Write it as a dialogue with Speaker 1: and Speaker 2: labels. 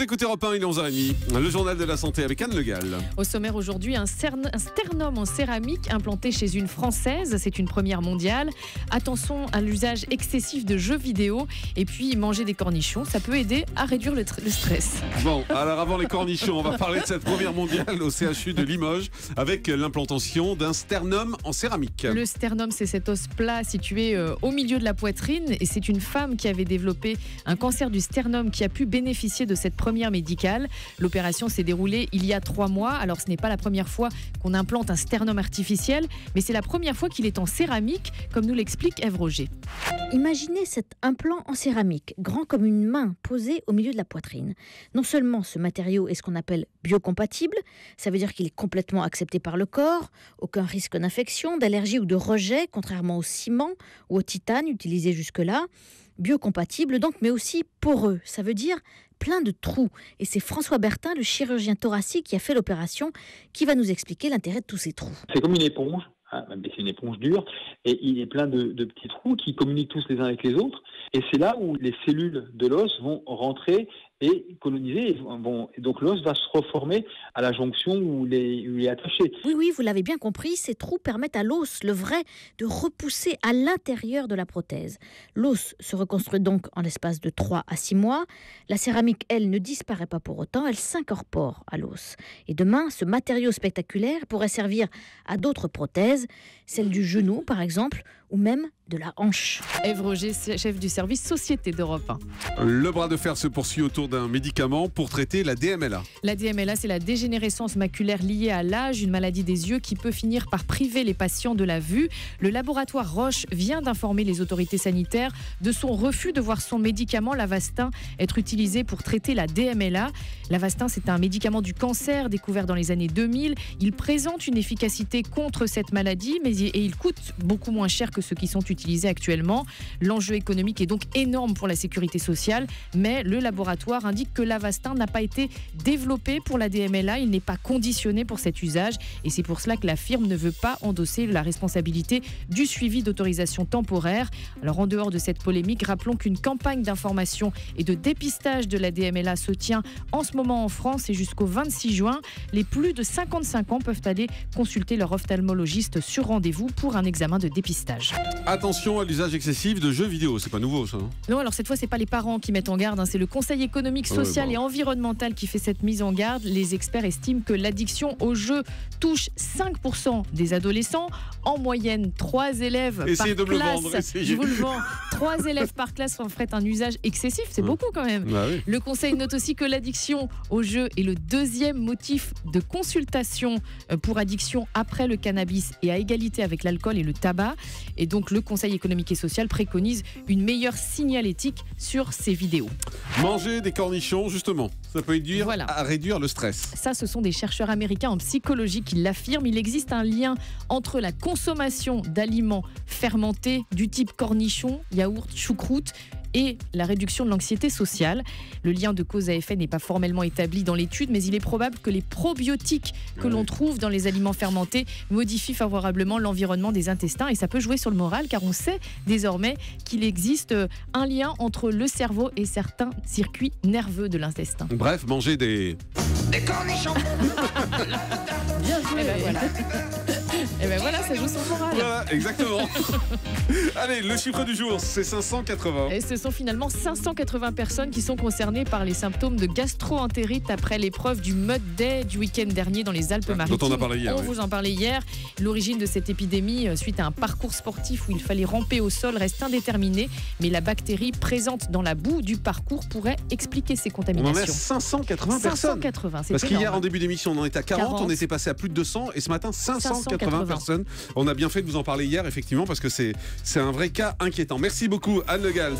Speaker 1: Vous écoutez Europe 1, il est 11h30. Le journal de la santé avec Anne Le Gall.
Speaker 2: Au sommaire aujourd'hui, un sternum en céramique implanté chez une Française. C'est une première mondiale. Attention à l'usage excessif de jeux vidéo. Et puis, manger des cornichons, ça peut aider à réduire le stress.
Speaker 1: Bon, alors avant les cornichons, on va parler de cette première mondiale au CHU de Limoges avec l'implantation d'un sternum en céramique.
Speaker 2: Le sternum, c'est cet os plat situé au milieu de la poitrine. Et c'est une femme qui avait développé un cancer du sternum qui a pu bénéficier de cette première médicale. L'opération s'est déroulée il y a 3 mois. Alors ce n'est pas la première fois qu'on implante un sternum artificiel, mais c'est la première fois qu'il est en céramique, comme nous l'explique Ève Roger.
Speaker 3: Imaginez cet implant en céramique, grand comme une main, posé au milieu de la poitrine. Non seulement ce matériau est ce qu'on appelle biocompatible, ça veut dire qu'il est complètement accepté par le corps, aucun risque d'infection, d'allergie ou de rejet, contrairement au ciment ou au titane utilisé jusque-là. Biocompatible donc, mais aussi poreux, ça veut dire plein de trous. Et c'est François Bertin, le chirurgien thoracique qui a fait l'opération, qui va nous expliquer l'intérêt de tous ces trous.
Speaker 4: C'est comme une éponge, mais c'est une éponge dure, et il est plein de petits trous qui communiquent tous les uns avec les autres. Et c'est là où les cellules de l'os vont rentrer et coloniser. Et donc l'os va se reformer à la jonction où il est attaché.
Speaker 3: Oui, vous l'avez bien compris, ces trous permettent à l'os, le vrai, de repousser à l'intérieur de la prothèse. L'os se reconstruit donc en l'espace de 3 à 6 mois. La céramique, elle, ne disparaît pas pour autant, elle s'incorpore à l'os. Et demain, ce matériau spectaculaire pourrait servir à d'autres prothèses, celle du genou par exemple, ou même de la hanche.
Speaker 2: Ève Roger, chef du service Société d'Europe 1.
Speaker 1: Le bras de fer se poursuit autour d'un médicament pour traiter la DMLA.
Speaker 2: La DMLA, c'est la dégénérescence maculaire liée à l'âge, une maladie des yeux qui peut finir par priver les patients de la vue. Le laboratoire Roche vient d'informer les autorités sanitaires de son refus de voir son médicament Lavastin être utilisé pour traiter la DMLA. Lavastin, c'est un médicament du cancer découvert dans les années 2000. Il présente une efficacité contre cette maladie, mais il coûte beaucoup moins cher que ceux qui sont utilisés actuellement. L'enjeu économique est donc énorme pour la sécurité sociale, mais le laboratoire indique que Lavastin n'a pas été développé pour la DMLA, il n'est pas conditionné pour cet usage et c'est pour cela que la firme ne veut pas endosser la responsabilité du suivi d'autorisation temporaire. Alors en dehors de cette polémique, rappelons qu'une campagne d'information et de dépistage de la DMLA se tient en ce moment en France et jusqu'au 26 juin. Les plus de 55 ans peuvent aller consulter leur ophtalmologiste sur rendez-vous pour un examen de dépistage.
Speaker 1: Attention à l'usage excessif de jeux vidéo, c'est pas nouveau ça.
Speaker 2: Non, alors cette fois c'est pas les parents qui mettent en garde, c'est le Conseil économique, social et environnemental qui fait cette mise en garde. Les experts estiment que l'addiction aux jeux touche 5% des adolescents, en moyenne 3 élèves par classe.
Speaker 1: De me le vendre,
Speaker 2: je vous le vends. 3 élèves par classe en feraient un usage excessif, c'est beaucoup quand même.
Speaker 1: Bah oui.
Speaker 2: Le Conseil note aussi que l'addiction aux jeux est le deuxième motif de consultation pour addiction après le cannabis et à égalité avec l'alcool et le tabac. Et donc le Conseil économique et social préconise une meilleure signalétique sur ces vidéos.
Speaker 1: Manger des cornichons, justement, ça peut aider à réduire le stress.
Speaker 2: Ça, ce sont des chercheurs américains en psychologie qui l'affirment. Il existe un lien entre la consommation d'aliments fermentés du type cornichon, yaourt, choucroute et la réduction de l'anxiété sociale. Le lien de cause à effet n'est pas formellement établi dans l'étude, mais il est probable que les probiotiques que l'on trouve dans les aliments fermentés modifient favorablement l'environnement des intestins et ça peut jouer sur le moral car on sait désormais qu'il existe un lien entre le cerveau et certains circuits nerveux de l'intestin.
Speaker 1: Bref, manger des
Speaker 4: cornichons.
Speaker 2: Bien joué. Et ben voilà, ça joue sur le moral.
Speaker 1: Voilà, exactement. Allez, le chiffre du jour, c'est 580.
Speaker 2: Et ce sont finalement 580 personnes qui sont concernées par les symptômes de gastro-entérite après l'épreuve du Mud Day du week-end dernier dans les Alpes-Maritimes.
Speaker 1: Dont on a parlé hier.
Speaker 2: On vous en parlait hier. L'origine de cette épidémie, suite à un parcours sportif où il fallait ramper au sol, reste indéterminée. Mais la bactérie présente dans la boue du parcours pourrait expliquer ces contaminations.
Speaker 1: On en a 580 personnes.
Speaker 2: 580, c'est
Speaker 1: Parce
Speaker 2: énorme.
Speaker 1: qu'hier, en début d'émission, on en était à 40, on était passé à plus de 200 et ce matin, 580 personnes. On a bien fait de vous en parler hier, effectivement, parce que c'est un vrai cas inquiétant. Merci beaucoup, Anne Le Gall.